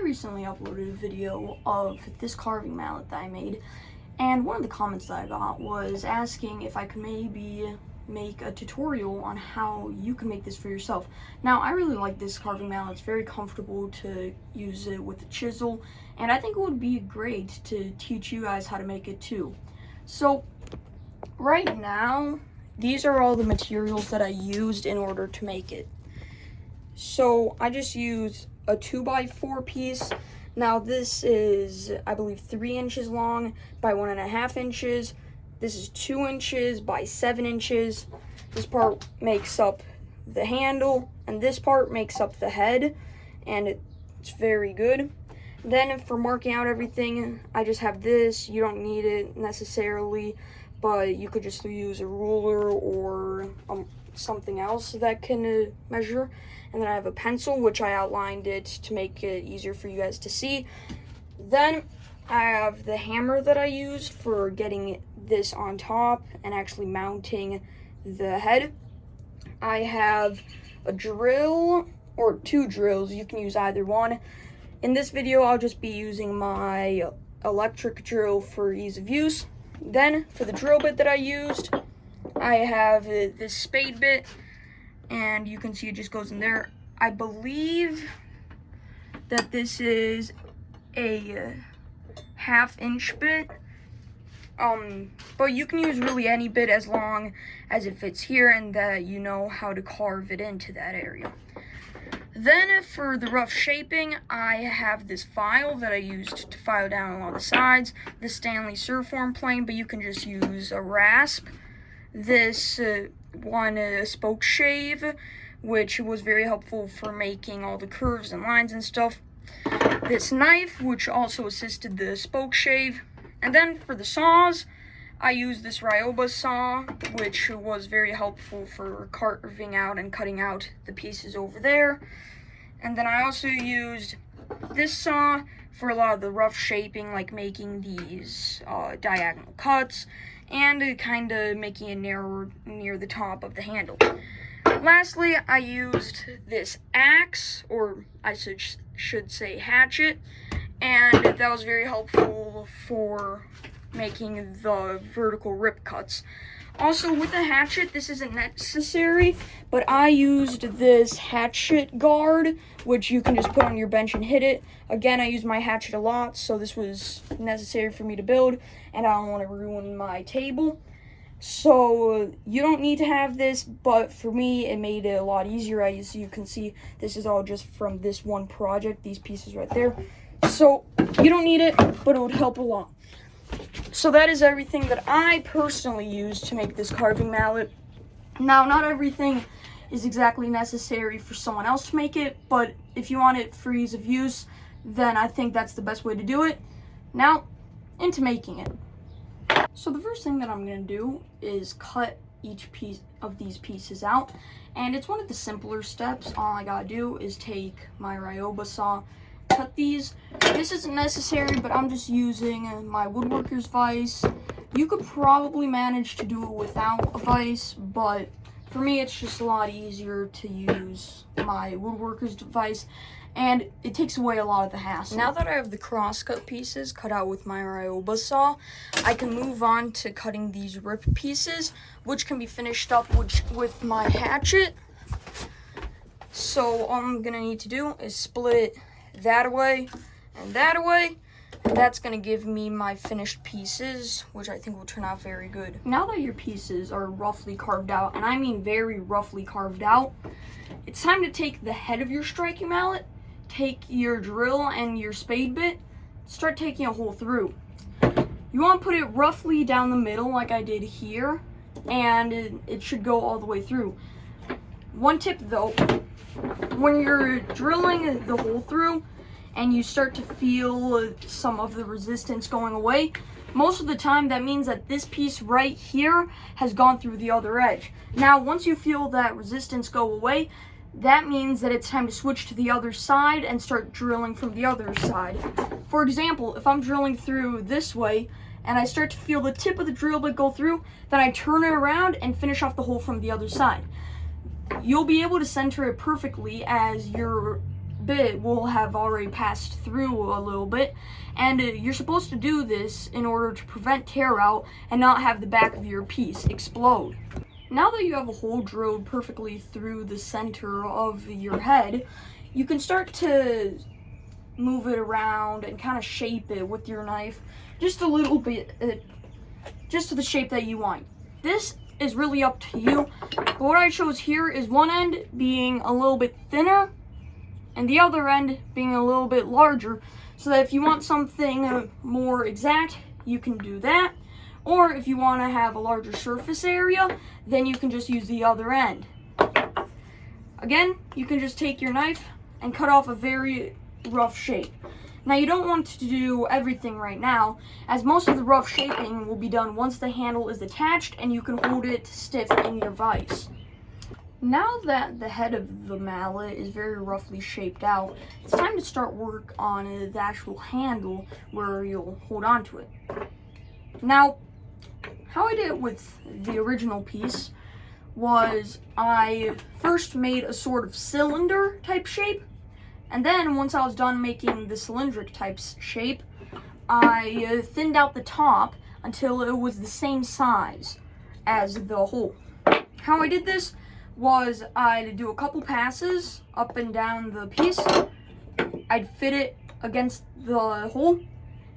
I recently uploaded a video of this carving mallet that I made, and one of the comments that I got was asking if I could maybe make a tutorial on how you can make this for yourself. Now, I really like this carving mallet. It's very comfortable to use it with a chisel, and I think it would be great to teach you guys how to make it too. So, right now, these are all the materials that I used in order to make it. So, I just used a 2x4 piece. Now this is, I believe, 3 inches long by 1.5 inches. This is 2 inches by 7 inches. This part makes up the handle, and this part makes up the head, and it's very good. Then for marking out everything, I just have this. You don't need it necessarily, but you could just use a ruler or something else that can measure. And then I have a pencil, which I outlined it to make it easier for you guys to see. Then I have the hammer that I used for getting this on top and actually mounting the head. I have a drill, or 2 drills. You can use either one. In this video, I'll just be using my electric drill for ease of use. Then for the drill bit that I used, I have this spade bit, and you can see it just goes in there. I believe that this is a 1/2 inch bit, but you can use really any bit as long as it fits here and that you know how to carve it into that area. Then for the rough shaping, I have this file that I used to file down along the sides, the Stanley Surform plane, but you can just use a rasp. This one spoke shave, which was very helpful for making all the curves and lines and stuff. This knife, which also assisted the spoke shave. And then for the saws, I used this Ryoba saw, which was very helpful for carving out and cutting out the pieces over there. And then I also used this saw for a lot of the rough shaping, like making these diagonal cuts and kind of making it narrower near the top of the handle. Lastly, I used this axe, or I should say hatchet, and that was very helpful for making the vertical rip cuts. Also, with the hatchet, this isn't necessary, but I used this hatchet guard, which you can just put on your bench and hit it. Again, I use my hatchet a lot, so this was necessary for me to build, and I don't want to ruin my table. So, you don't need to have this, but for me, it made it a lot easier. As you can see, this is all just from this one project, these pieces right there. So, you don't need it, but it would help a lot. So that is everything that I personally used to make this carving mallet. Now, not everything is exactly necessary for someone else to make it, but if you want it for ease of use, then I think that's the best way to do it. Now, into making it. So the first thing that I'm going to do is cut each piece of these pieces out, and it's one of the simpler steps. All I gotta do is take my Ryoba saw, cut these. This isn't necessary, but I'm just using my woodworker's vise. You could probably manage to do it without a vise, but for me it's just a lot easier to use my woodworker's device, and it takes away a lot of the hassle. Now that I have the crosscut pieces cut out with my Ryoba saw, I can move on to cutting these rip pieces, which can be finished up with my hatchet. So all I'm gonna need to do is split it that away and that away, and that's going to give me my finished pieces, which I think will turn out very good. Now that your pieces are roughly carved out, and I mean very roughly carved out, it's time to take the head of your striking mallet, take your drill and your spade bit, start taking a hole through. You want to put it roughly down the middle like I did here, and it should go all the way through. One tip though, when you're drilling the hole through and you start to feel some of the resistance going away, most of the time that means that this piece right here has gone through the other edge. Now, once you feel that resistance go away, that means that it's time to switch to the other side and start drilling from the other side. For example, if I'm drilling through this way and I start to feel the tip of the drill bit go through, then I turn it around and finish off the hole from the other side. You'll be able to center it perfectly as you're bit will have already passed through a little bit, and you're supposed to do this in order to prevent tear out and not have the back of your piece explode. Now that you have a hole drilled perfectly through the center of your head, you can start to move it around and kind of shape it with your knife just a little bit, just to the shape that you want. This is really up to you, but what I chose here is one end being a little bit thinner and the other end being a little bit larger, so that if you want something more exact, you can do that. Or if you want to have a larger surface area, then you can just use the other end. Again, you can just take your knife and cut off a very rough shape. Now, you don't want to do everything right now, as most of the rough shaping will be done once the handle is attached and you can hold it stiff in your vise. Now that the head of the mallet is very roughly shaped out, it's time to start work on the actual handle where you'll hold on to it. Now, how I did it with the original piece was I first made a sort of cylinder type shape, and then once I was done making the cylindric type shape, I thinned out the top until it was the same size as the hole. How I did this was I'd do a couple passes up and down the piece, I'd fit it against the hole,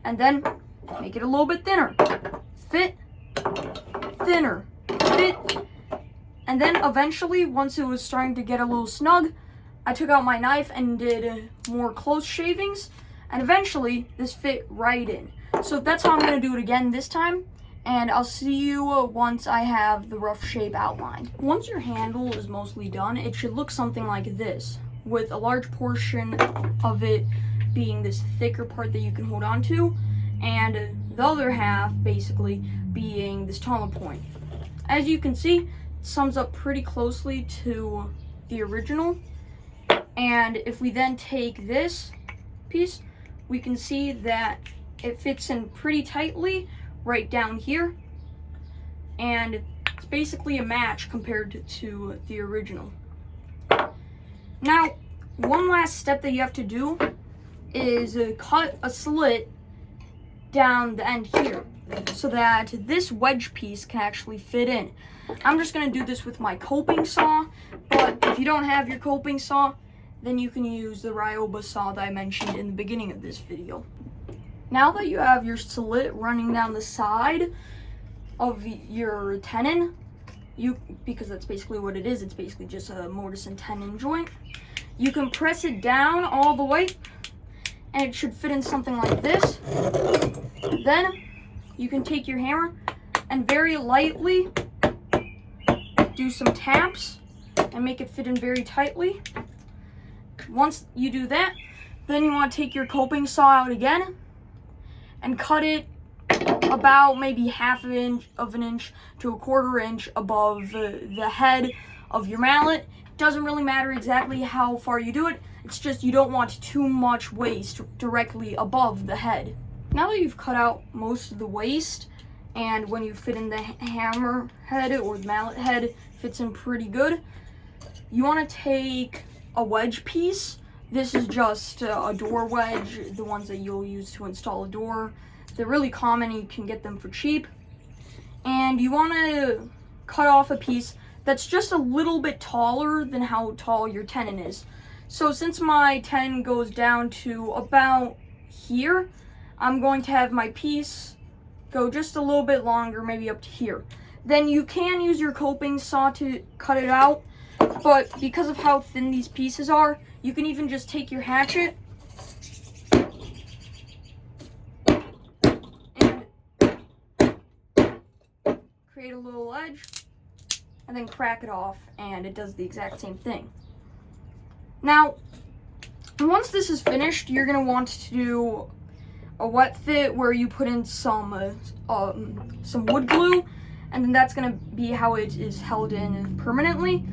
and then make it a little bit thinner. Fit, thinner, fit, and then eventually, once it was starting to get a little snug, I took out my knife and did more close shavings, and eventually this fit right in. So that's how I'm going to do it again this time, and I'll see you once I have the rough shape outlined. Once your handle is mostly done, it should look something like this, with a large portion of it being this thicker part that you can hold on to, and the other half basically being this taller point. As you can see, it sums up pretty closely to the original. And if we then take this piece, we can see that it fits in pretty tightly right down here. And it's basically a match compared to the original. Now, one last step that you have to do is cut a slit down the end here so that this wedge piece can actually fit in. I'm just going to do this with my coping saw, but if you don't have your coping saw, then you can use the Ryoba saw that I mentioned in the beginning of this video. Now that you have your slit running down the side of your tenon, because that's basically what it is, it's basically just a mortise and tenon joint, you can press it down all the way, and it should fit in something like this. Then you can take your hammer and very lightly do some taps and make it fit in very tightly. Once you do that, then you want to take your coping saw out again and cut it about maybe half an inch to a quarter inch above the head of your mallet. It doesn't really matter exactly how far you do it, it's just you don't want too much waste directly above the head. Now that you've cut out most of the waste, and when you fit in the hammer head or the mallet head fits in pretty good, you want to take a wedge piece. This is just a door wedge, the ones that you'll use to install a door. They're really common, you can get them for cheap. And you want to cut off a piece that's just a little bit taller than how tall your tenon is. So since my tenon goes down to about here, I'm going to have my piece go just a little bit longer, maybe up to here. Then you can use your coping saw to cut it out, but because of how thin these pieces are, you can even just take your hatchet and create a little edge and then crack it off, and it does the exact same thing. Now, once this is finished, you're going to want to do a wet fit where you put in some wood glue, and then that's going to be how it is held in permanently.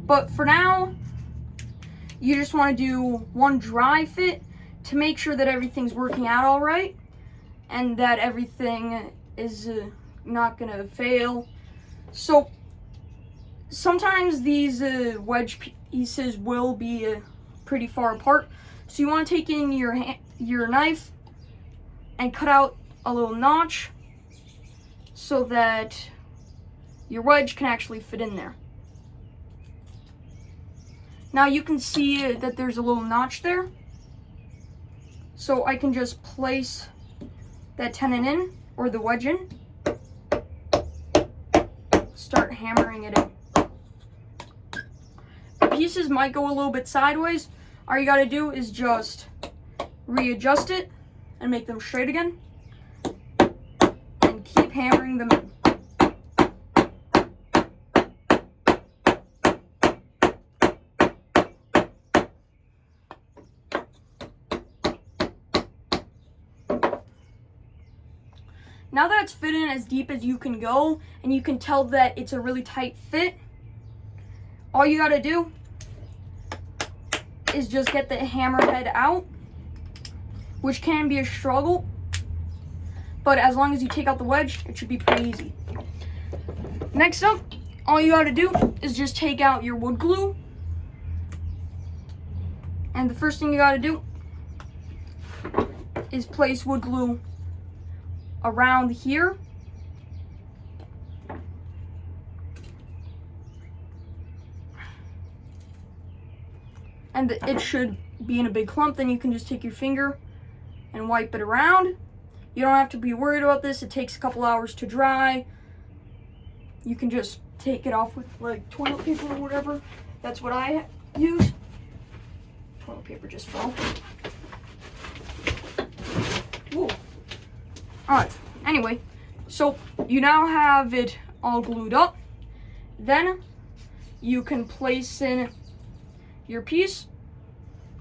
But for now, you just want to do one dry fit to make sure that everything's working out all right and that everything is not going to fail. So sometimes these wedge pieces will be pretty far apart. So you want to take in your knife and cut out a little notch so that your wedge can actually fit in there. Now you can see that there's a little notch there. So I can just place that tenon in, or the wedge in, start hammering it in. The pieces might go a little bit sideways. All you gotta do is just readjust it and make them straight again, and keep hammering them in. Now that it's fitted in as deep as you can go, and you can tell that it's a really tight fit, all you gotta do is just get the hammerhead out, which can be a struggle, but as long as you take out the wedge, it should be pretty easy. Next up, all you gotta do is just take out your wood glue, and the first thing you gotta do is place wood glue around here. And it should be in a big clump. Then you can just take your finger and wipe it around. You don't have to be worried about this. It takes a couple hours to dry. You can just take it off with like toilet paper or whatever. That's what I use. Toilet paper just fell. Whoa. Alright, anyway, so you now have it all glued up. Then you can place in your piece.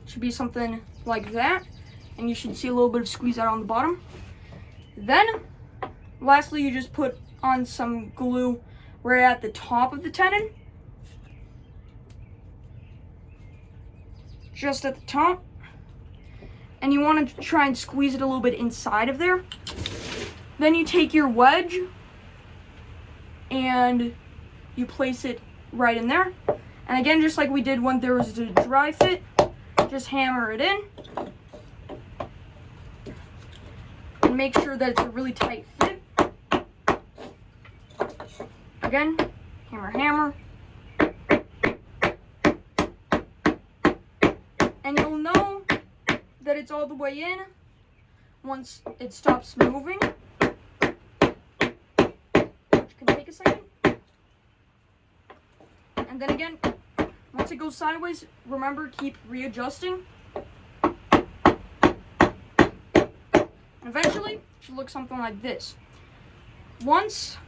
It should be something like that. And you should see a little bit of squeeze out on the bottom. Then, lastly, you just put on some glue right at the top of the tenon. Just at the top. And you want to try and squeeze it a little bit inside of there. Then you take your wedge and you place it right in there. And again, just like we did when there was a dry fit, just hammer it in. And make sure that it's a really tight fit. Again, hammer, hammer. And you'll know that it's all the way in once it stops moving. Which can take a second. And then again, once it goes sideways, remember, keep readjusting. And eventually, it should look something like this. Once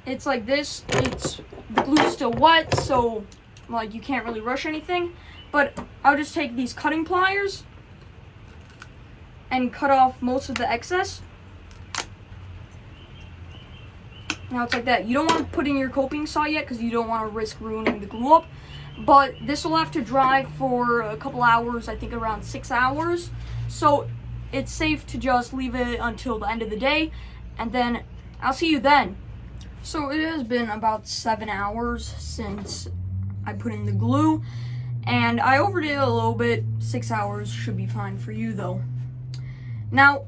it's like this, the glue's still wet, so like you can't really rush anything. But I'll just take these cutting pliers and cut off most of the excess. Now it's like that. You don't want to put in your coping saw yet because you don't want to risk ruining the glue up. But this will have to dry for a couple hours, I think around 6 hours. So it's safe to just leave it until the end of the day. And then I'll see you then. So it has been about 7 hours since I put in the glue. And I overdid it a little bit. 6 hours should be fine for you though. Now,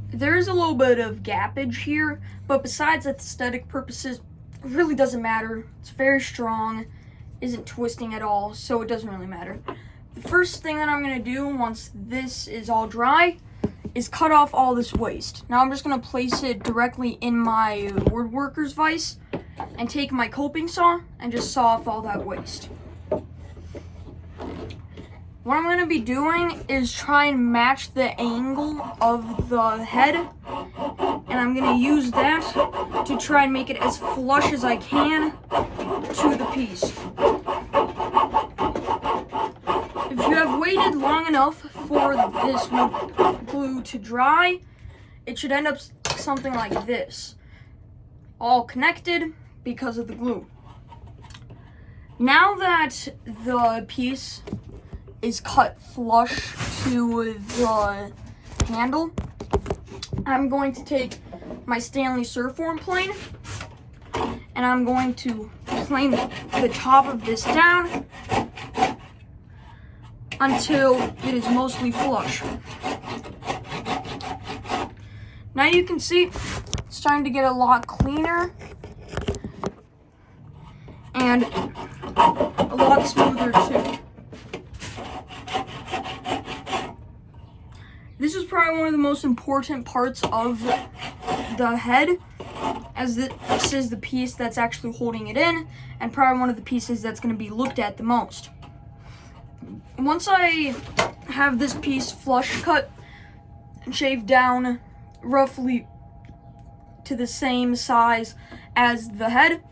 there is a little bit of gappage here, but besides aesthetic purposes, it really doesn't matter. It's very strong, isn't twisting at all, so it doesn't really matter. The first thing that I'm going to do once this is all dry is cut off all this waste. Now I'm just going to place it directly in my woodworker's vise and take my coping saw and just saw off all that waste. What I'm going to be doing is try and match the angle of the head, and I'm going to use that to try and make it as flush as I can to the piece. If you have waited long enough for this wood glue to dry, it should end up something like this, all connected because of the glue. Now that the piece is cut flush to the handle, I'm going to take my Stanley Surfform plane and I'm going to plane the top of this down until it is mostly flush. Now you can see it's starting to get a lot cleaner and a lot smoother too. This is probably one of the most important parts of the head, as this is the piece that's actually holding it in, and probably one of the pieces that's going to be looked at the most. Once I have this piece flush cut and shaved down roughly to the same size as the head,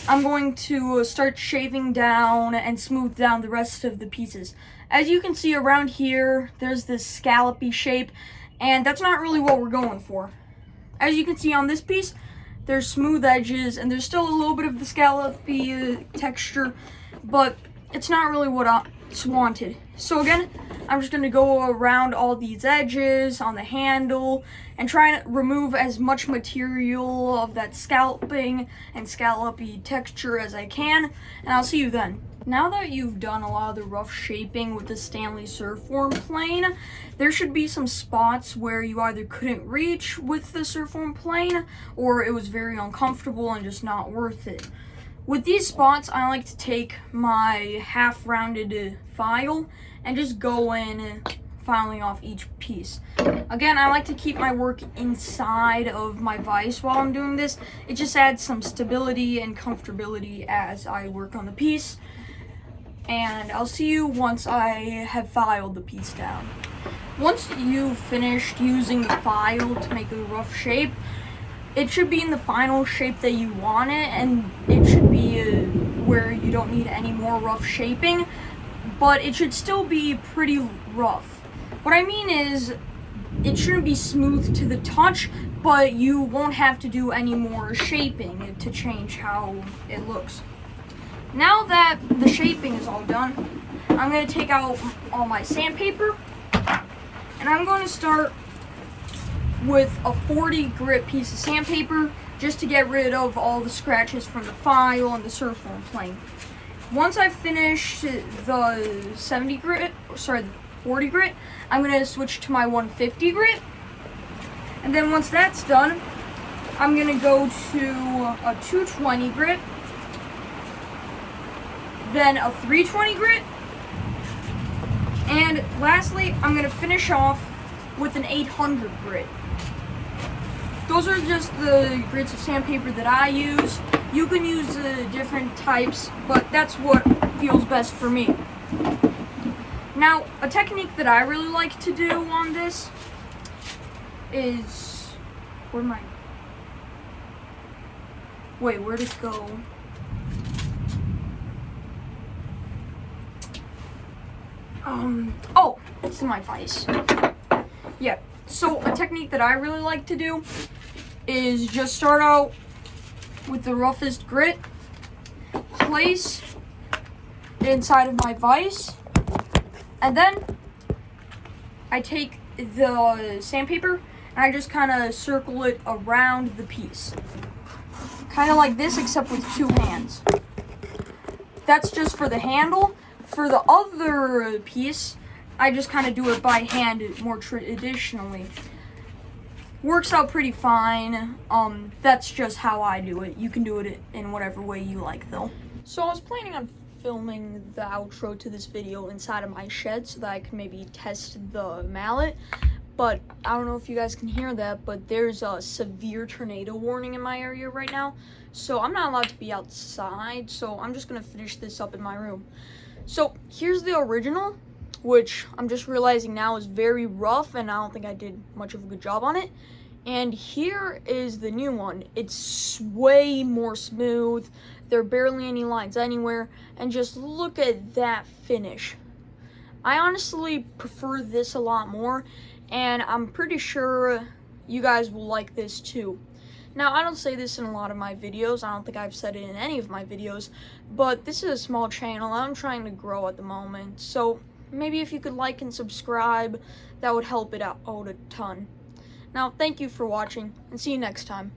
I'm going to start shaving down and smooth down the rest of the pieces. As you can see around here, there's this scallopy shape, and that's not really what we're going for. As you can see on this piece, there's smooth edges, and there's still a little bit of the scallopy texture, but it's not really what's wanted. So again, I'm just going to go around all these edges on the handle and try and remove as much material of that scalping and scallopy texture as I can, and I'll see you then. Now that you've done a lot of the rough shaping with the Stanley Surfform plane, there should be some spots where you either couldn't reach with the Surfform plane or it was very uncomfortable and just not worth it. With these spots, I like to take my half-rounded file and just go in filing off each piece. Again, I like to keep my work inside of my vise while I'm doing this. It just adds some stability and comfortability as I work on the piece. And I'll see you once I have filed the piece down. Once you've finished using the file to make a rough shape, it should be in the final shape that you want it, and it should be where you don't need any more rough shaping, but it should still be pretty rough. What I mean is, it shouldn't be smooth to the touch, but you won't have to do any more shaping to change how it looks. Now that the shaping is all done, I'm going to take out all my sandpaper, and I'm going to start with a 40 grit piece of sandpaper just to get rid of all the scratches from the file and the Surfform plane. Once I finish the 40 grit, I'm going to switch to my 150 grit. And then once that's done, I'm going to go to a 220 grit, then a 320 grit, and lastly, I'm going to finish off with an 800 grit. Those are just the grits of sandpaper that I use. You can use different types, but that's what feels best for me. Now, a technique that I really like to do on this is, where'd it go? Oh, it's in my vise. Yeah, so a technique that I really like to do is just start out with the roughest grit, place it inside of my vise, and then I take the sandpaper and I just kind of circle it around the piece. Kind of like this, except with two hands. That's just for the handle. For the other piece, I just kind of do it by hand more traditionally. Works out pretty fine. That's just how I do it. You can do it in whatever way you like, though. So I was planning on filming the outro to this video inside of my shed so that I could maybe test the mallet. But I don't know if you guys can hear that, but there's a severe tornado warning in my area right now. So I'm not allowed to be outside, so I'm just going to finish this up in my room. So here's the original, which I'm just realizing now is very rough, and I don't think I did much of a good job on it. And here is the new one. It's way more smooth. There are barely any lines anywhere, and just look at that finish. I honestly prefer this a lot more, and I'm pretty sure you guys will like this too. Now, I don't say this in a lot of my videos. I don't think I've said it in any of my videos, but this is a small channel. I'm trying to grow at the moment, so maybe if you could like and subscribe, that would help it out a ton. Now, thank you for watching, and see you next time.